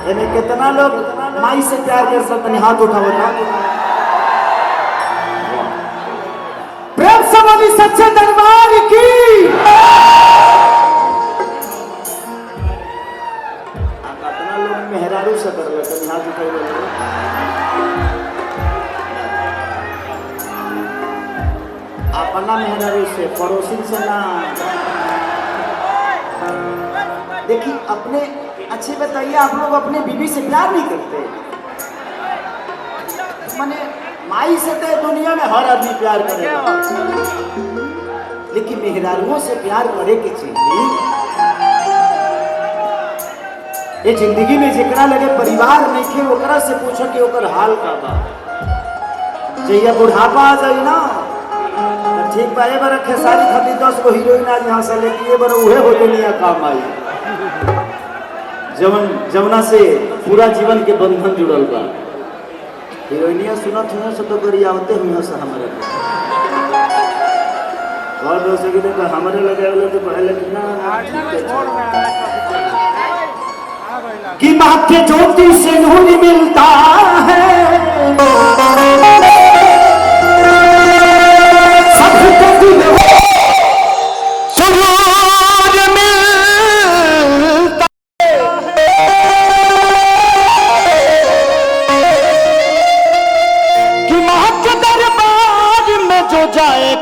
यानी कितना लोग माई से प्यार कर सकते हैं, हाथ उठाओ ना। प्रेम से बोली सच्चे दरबार की। कितना लोग मेहरारू से कर लेते हैं, हाथ उठाओ। अपना मेहरारू से, पड़ोसी से ना। देखिए अपने अच्छे बताइए, आप लोग अपने बीवी से प्यार नहीं करते? माने माई से तो दुनिया में हर आदमी प्यार करेगा, लेकिन मेहरारुओं से प्यार करे के चाहिए। ये जिंदगी में जिकरा लगे परिवार नहीं थे, ओकरा से पूछो कि ओकर हाल का बा। जहिया बुढ़ापा आ जाए ना, ठीक बा। बार खेसारी खाती 10 गो हीरोइन आज यहाँ से लेके ये बार उहे हो दुनिया काम आई, जमुना से पूरा जीवन के बंधन जुड़ल बा। हीरोइनिया सुनत हुए से तो गरियावते हुए से हमारे और हो सके तो हमारे लगे वाले तो पहले कि माँ के ज्योति से नूर मिलता है, सबको दिल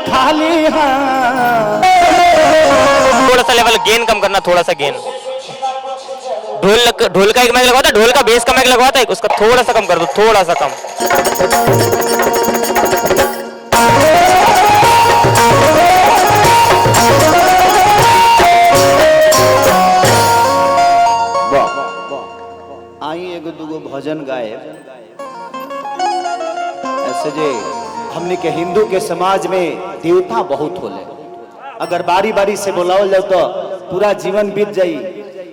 खाली। हाँ थोड़ा सा लेवल गेन कम करना, थोड़ा सा गेन। ढोल का एक माइक लगवाता है, ढोल का बेस का माइक लगवाता है, उसका थोड़ा सा कम कर दो, थोड़ा सा कम। आई एगो दूगो भजन गाए ऐसे जे हमने के हिंदू के समाज में देवता बहुत होले, अगर बारी बारी से बुलाओ जाओ तो पूरा जीवन बीत जाई।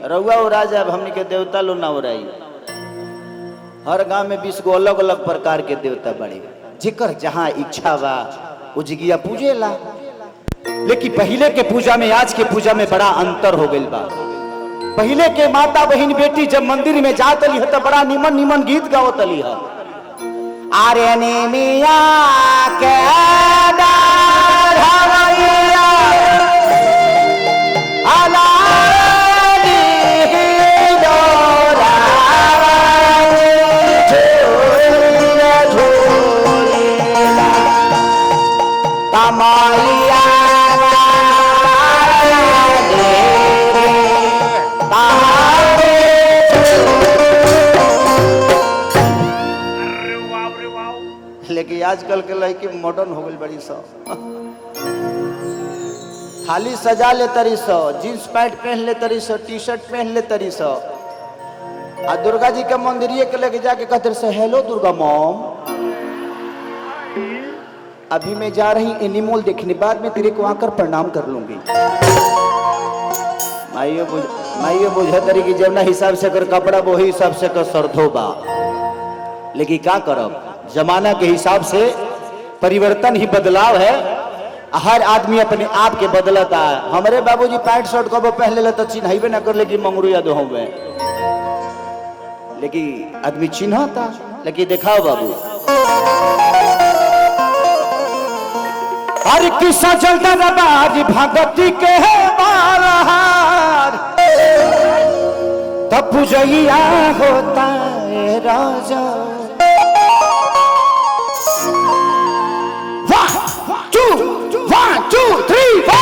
रउआ उड़ा जाए, हमने के देवता लो ना उड़ाई। हर गांव में 20 गो अलग अलग प्रकार के देवता बड़े, जिकर जहां इच्छा बा वो जगिया पूजेला। लेकिन पहले के पूजा में आज के पूजा में बड़ा अंतर हो गई बा। पहले के माता बहन बेटी जब मंदिर में जात ली तो बड़ा निमन निमन गीत गावत ली है। आरे मिया के धारैया आलादी डोरा झूला झूला तमाइया लेकिन आजकल के लड़की मॉडर्न हो गई बड़ी सौ, खाली सजा ले तरी सौ, जींस पैंट पहन ले तरी सौ, टी शर्ट पहन ले तरी सौ। आ दुर्गा जी के मंदिरिए के लेके जाके कहते से हेलो दुर्गा मॉम, अभी मैं जा रही एनिमल देखने, बाद में तेरे को आकर प्रणाम कर लूंगी। माइयो बुझे तरी की जब ना हिसाब से कर कपड़ा वही हिसाब से कर सरधो बा। लेकिन क्या करब, जमाना के हिसाब से परिवर्तन ही बदलाव है। हर आदमी अपने आप के बदलता है। हमारे बाबूजी पैंट शर्ट कब पहले ले तो चिन्हबे न कर, लेकिन मंगरू याद हो गए, लेकिन आदमी चिन्हता। लेकिन दिखाओ बाबू, हर किस्सा चलता रबाज भगती के बाहर, तब पूजैया होता है राजा। One, two, three, four.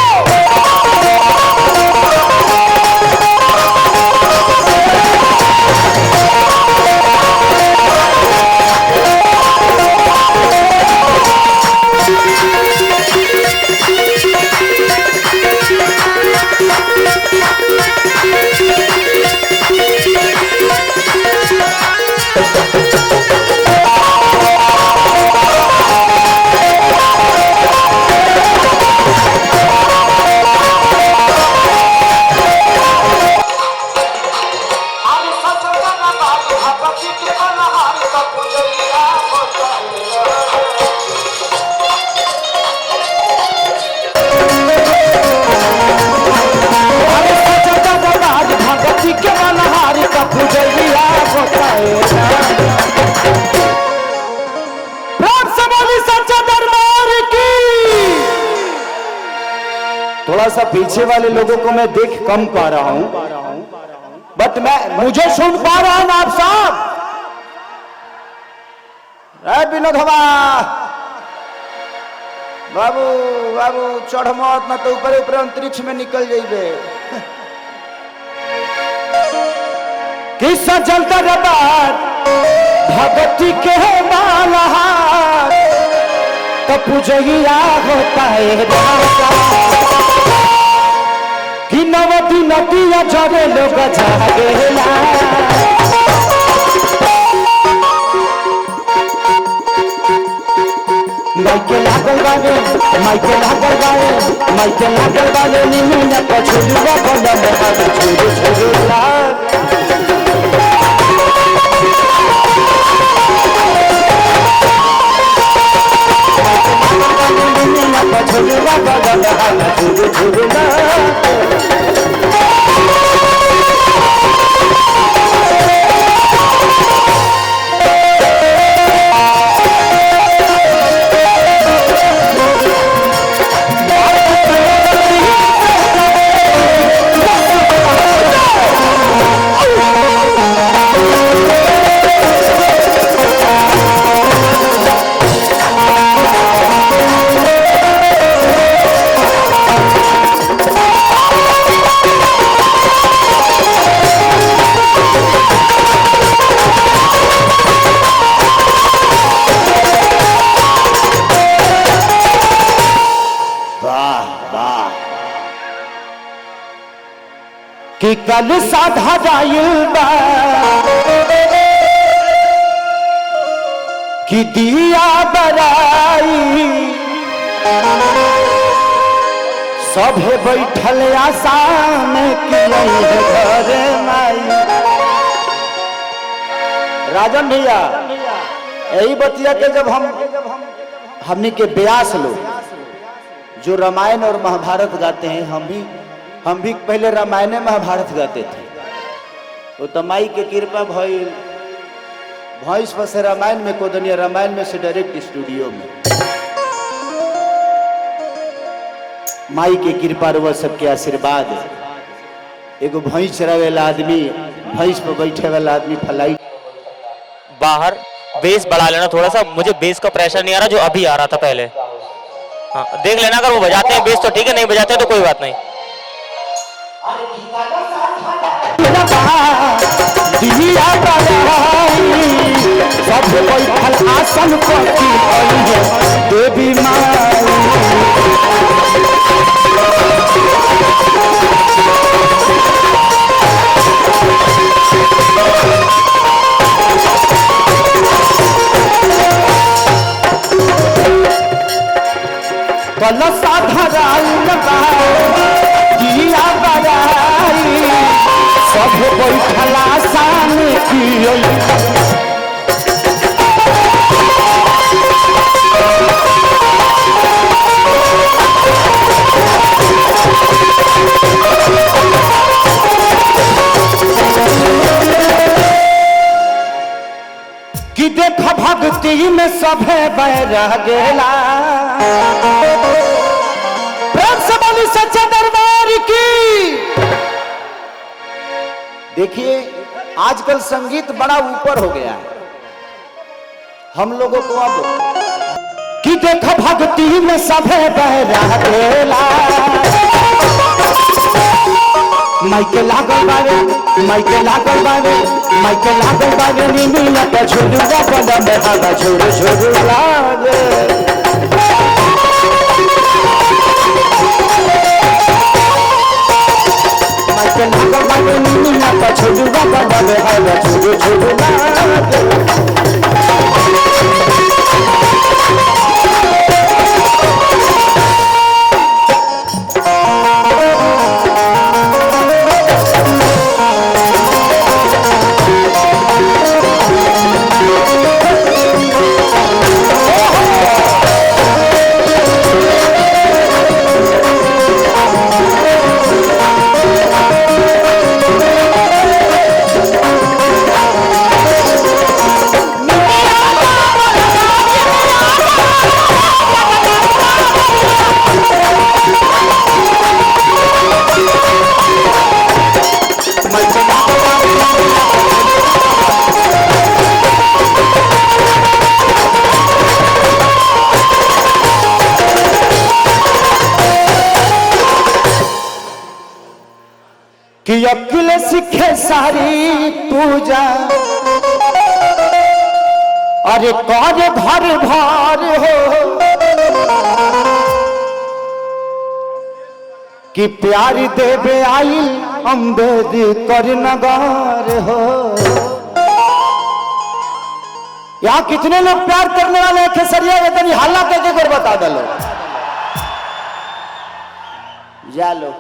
थोड़ा सा पीछे वाले लोगों को मैं देख कम पा रहा हूं, बट मुझे सुन पा रहा हूं आप साहब। विनोदवा बाबू बाबू चढ़ मत ना तो ऊपर ऊपर अंतरिक्ष में निकल जाइबे। कि सजल दरबार भगती के बाला तो पूजैया होता है राजा। कि नवती नदिया जरे लोग जागेला। माइके लागल बावे माइके लागल बावे माइके लागल बावे निमिया पछुलवा बंदन हाथ छोड़ छोड़ लाग। निमिया पछुलवा बंदन हाथ छोड़ छोड़ लाग। कि कल साधा जाइल बा कि दिया बराई सभे बैठल आसान कि घर माई। राजन भैया यही बतिया के जब हमने के ब्यास लोग जो रामायण और महाभारत गाते हैं, हम भी पहले रामायण महाभारत गाते थे। वो तमाई के कृपा भइल भॉइस पर से रामायण में कोदनिया, रामायण में से डायरेक्ट स्टूडियो में। माई के कृपा रुआ सबके आशीर्वाद। एगो भैंस चरावे वाला आदमी, भैंस पर बैठे वाला आदमी फ्लाइट बाहर बेस बढ़ा लेना थोड़ा सा। मुझे बेस का प्रेशर नहीं आ रहा जो अभी आ रहा था पहले। हाँ देख लेना, अगर वो बजाते हैं बेस तो ठीक है, नहीं बजाते हैं तो कोई बात नहीं। सब बैठल आसन पर देवी माई। कलसा धराइल बा दिया बराई सब बैठल आसन की। कि देख भक्ति में सभे बैरह गेला। प्रेम से बोली सच्चे दरबार की। देखिए आजकल संगीत बड़ा ऊपर हो गया है हम लोगों को। अब कि देख भक्ति में सभे बैरह गेला। माइके लागल बावे माइके लागल बावे माइके लागल बावे निमिया पे झुलुआ बंदा में हागा झुरु झुरु लागे। माइके लागल बावे निमिया पे झुलुआ बंदा में हागा झुरु झुरु लागे। कि अकिल सीखे सारी पूजा अरे कर भर भर हो कि प्यार देवे आइल अम्बेडकर नगर हो। यहाँ कितने लोग प्यार करने वाले हैं खेसरिया वेतनी हल्ला करके कर बता दो जा लो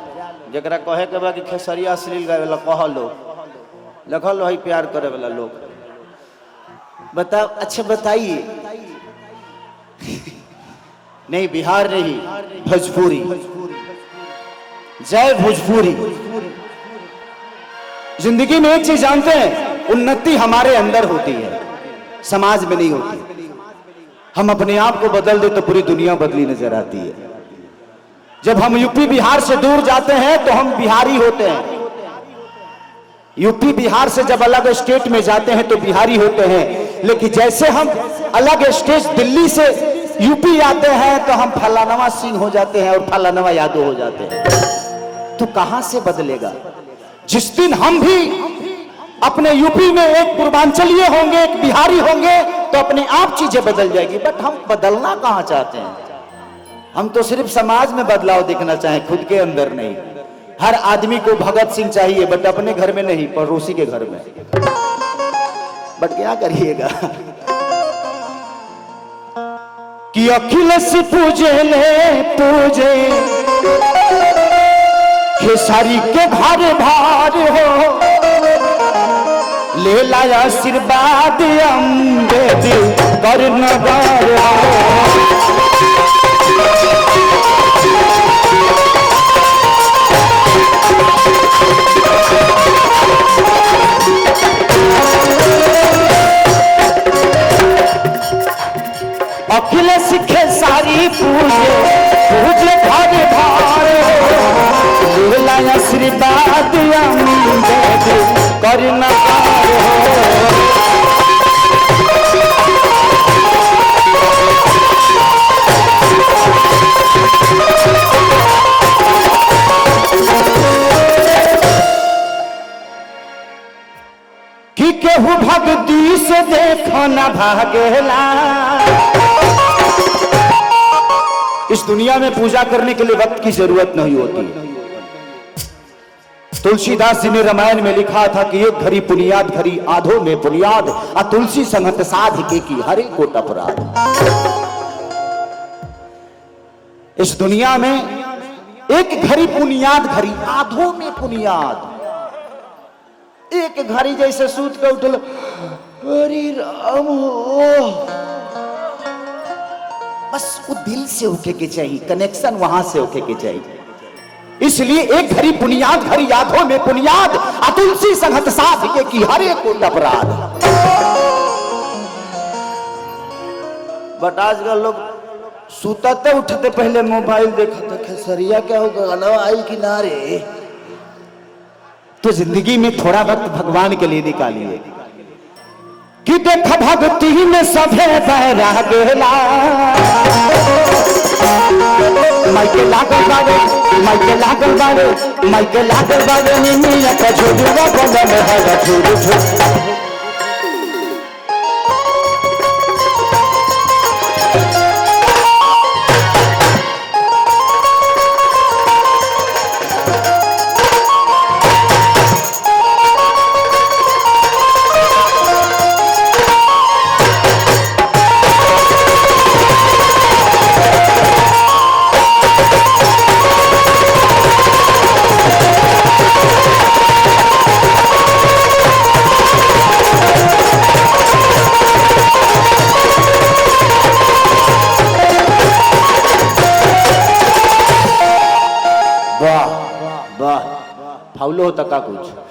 जरा कहे के बा कि खेसरिया अश्लील गावे वाला कह लो लिखल है प्यार करे वाला लोग बताओ। अच्छा बताइए नहीं बिहार नहीं भोजपुरी जय भोजपुरी। जिंदगी में एक चीज जानते हैं उन्नति हमारे अंदर होती है समाज में नहीं होती। हम अपने आप को बदल दे तो पूरी दुनिया बदली नजर आती है। जब हम यूपी बिहार से दूर जाते हैं तो हम बिहारी होते हैं। यूपी बिहार से जब अलग स्टेट में जाते हैं तो बिहारी होते हैं। लेकिन जैसे हम अलग स्टेट दिल्ली से यूपी आते हैं तो हम फलानवा सिंह हो जाते हैं और फलानवा यादव हो जाते हैं। तो कहां से बदलेगा? जिस दिन हम भी अपने यूपी में एक पूर्वांचलीय होंगे एक बिहारी होंगे तो अपने आप चीजें बदल जाएगी। बट हम बदलना कहां चाहते हैं? हम तो सिर्फ समाज में बदलाव देखना चाहें खुद के अंदर नहीं। हर आदमी को भगत सिंह चाहिए बट अपने घर में नहीं पड़ोसी के घर में। बट क्या करिएगा कि अखिलेश पूजे ले पूजे खेसारी के घर भार हो ले लाया आशीर्वाद अम्बेडकर नगर अखिलेश खेसारी पूजे पूजे घर भार ले लाया आशीर्वाद अम्बेडकर नगर कि केहू भक्ति से देखो न भागेला। इस दुनिया में पूजा करने के लिए वक्त की जरूरत नहीं होती। तुलसीदास जी ने रामायण में लिखा था कि एक घड़ी पुनियाद घड़ी आधो में पुनियाद आ तुलसी संगत साध के की हरे कोट अपराध। इस दुनिया में एक घड़ी पुनियाद घड़ी आधो में पुनियाद। एक घड़ी जैसे सूत के उठल हरि राम हो बस वो दिल से होके के चाहिए कनेक्शन वहां से होके के चाहिए। इसलिए एक घड़ी पुनियाद घड़ी यादों में पुनियाद अतुलसी संगत साध के की हरे कोट अपराध। बट आजकल लोग सुतते उठते पहले मोबाइल देखा था खेसरिया क्या होगा गाना आई किनारे। तो जिंदगी में थोड़ा वक्त भगवान के लिए निकालिए कि देखा भक्ति में सभे बहरा गेला। माइके लागल बावे माइके लागल बावे माइके लागल बावे निमिया का झुलवा बंदा में हरा झुल झुल। फाउलो होता का कुछ